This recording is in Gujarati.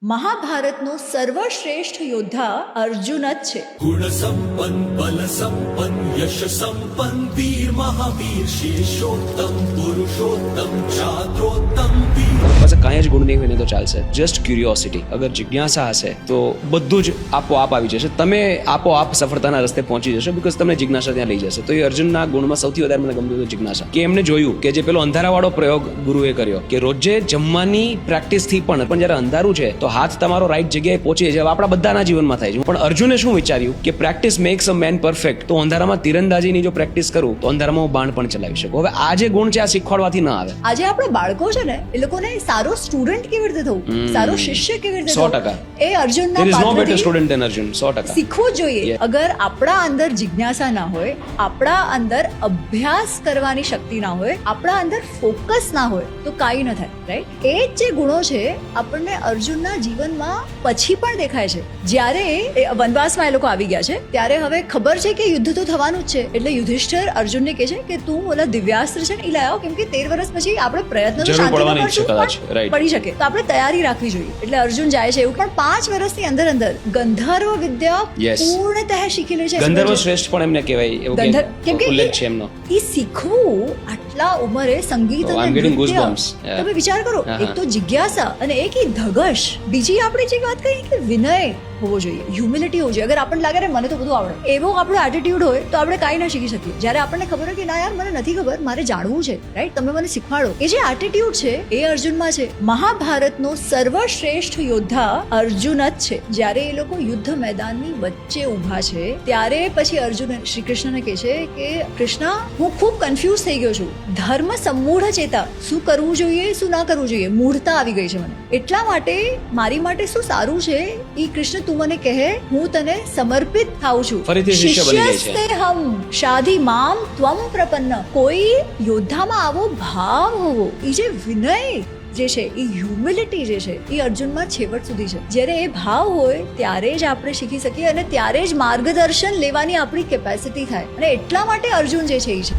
મહાભારતનો સર્વશ્રેષ્ઠ યોદ્ધા અર્જુન જ છે. गुण संपन्न बल संपन्न यश संपन्न वीर महावीर शेषोत्तम पुरुषोत्तम चाद्रोत्तम वीर. પાસે કાંઈ જ ગુણ નહીં હોય ને તો ચાલશે. જસ્ટ ક્યુરિયોસિટી, અગર જિજ્ઞાસા હશે તો બધું જ આપોઆપ આવી જશે. તમે આપોઆપ સફળતાના રસ્તે પહોંચી જશો, બીકોઝ તમને જિજ્ઞાસા ત્યાં લઈ જશે. તો એ અર્જુનના ગુણમાં સૌથી વધારે મને ગમતું હતું જિજ્ઞાસા, કે એમને જોયું કે જે પેલો અંધારાવાળો પ્રયોગ ગુરુએ કર્યો કે રોજે જમવાની પ્રેક્ટિસથી પણ જ્યારે અંધારું છે તો હાથ તમારો રાઈટ જગ્યાએ પહોંચે છે. આપણા બધાના જીવનમાં થાય છે. પણ અર્જુને શું વિચાર્યું કે પ્રેક્ટિસ મેક્સ અ મેન પરફેક્ટ. તો અંધારામાં તીરંદાજીની જો પ્રેક્ટિસ કરું તો અંધારામાં હું બાણ પણ ચલાવી શકું. હવે આ જે ગુણ છે આ શીખવાડવાથી ના આવે. આજે આપણે બાળકો છે ને, એ લોકોને સારો સ્ટુડન્ટ કેવી રીતે થવું, સારો શિષ્ય કેવી રીતે 100%. એ અર્જુનના There is no better પાત્રથી student than Arjun. 100%. શીખવું જ જોઈએ. Yeah. અગર આપણા અંદર જિજ્ઞાસા ના હોય, આપણા અંદર અભ્યાસ કરવાની શક્તિ ના હોય, આપણા અંદર ફોકસ ના હોય તો કાંઈ ન થાય, રાઈટ? એ જ જે ગુણો છે આપણને અર્જુનના જીવનમાં પછી પણ દેખાય છે. જ્યારે એ વનવાસમાં એ લોકો આવી ગયા છે ત્યારે હવે ખબર છે કે યુદ્ધ તો થવાનું જ છે, એટલે યુધિષ્ઠિર અર્જુનને કહે છે કે તું ઓલા દિવ્યાસ્ત્ર છે ને એ લાવો, કેમ કે 13 વર્ષ પછી આપણે પ્રયત્ન તો જરૂર શાંતિનો પડવાની છે કરશું, કદાચ. પણ Right. પડી શકે તો આપણે તૈયારી રાખવી જોઈએ. એટલે અર્જુન જાય છે. એવું પણ 5 વર્ષની અંદર ગંધર્વ વિદ્યા Yes. પૂર્ણતઃ શીખી લે છે. ગંધર્વ શ્રેષ્ઠ પણ એમને કહેવાય એવું કેમ કે ઉલ્લેખ છે એમનો. એ શીખવું આટલા ઉંમરે સંગીત Oh, અને I'm getting નૃત્ય. goosebumps. Yeah. તમે વિચાર કરો, હા, એક તો જિજ્ઞાસા અને એક ઈ ધગશ. બીજી આપણે જે વાત કરી કે વિનય હોવો જોઈએ, હ્યુમિલિટી હોવું જોઈએ. અગર આપણને લાગે ને મને તો બધું આવડે, એવો આપણો એટીટ્યુડ હોય તો આપણે કાંઈ ના શીખી શકીએ. જ્યારે આપણને ખબર હોય કે ના યાર મને નથી ખબર, મારે જાણવું છે, રાઈટ? તમે મને શીખવાડો. એ જે એટીટ્યુડ છે એ અર્જુનમાં છે. મહાભારતનો સર્વશ્રેષ્ઠ યોદ્ધા અર્જુન જ છે. જ્યારે એ લોકો યુદ્ધ મેદાનની વચ્ચે ઊભા છે ત્યારે પછી અર્જુન શ્રી કૃષ્ણને કહે છે કે કૃષ્ણ, હું ખૂબ કન્ફ્યુઝ થઈ ગયો છું. ધર્મ સંમૂઢ ચેતા, શું કરવું જોઈએ શું ના કરવું જોઈએ, મૂઢતા આવી ગઈ છે મને. એટલા માટે મારી માટે શું સારું છે એ કૃષ્ણ તું મને કહે, હું તને સમર્પિત થાઉં છું. ફરીથી શિષ્ય બની ગઈ છે. શિષ્યસ્તેહમ શાધી મામ ત્વમ પ્રપન્ન. કોઈ યોદ્ધામાં આવો ભાવ હોવો, એ જે વિનય જે છે, એ હ્યુમિલિટી જે છે એ અર્જુનમાં છેવટ સુધી છે. જ્યારે એ ભાવ હોય ત્યારે જ આપણે શીખી શકીએ અને ત્યારે જ માર્ગદર્શન લેવાની આપણી કેપેસિટી થાય. અને એટલા માટે અર્જુન જે છે એ છે.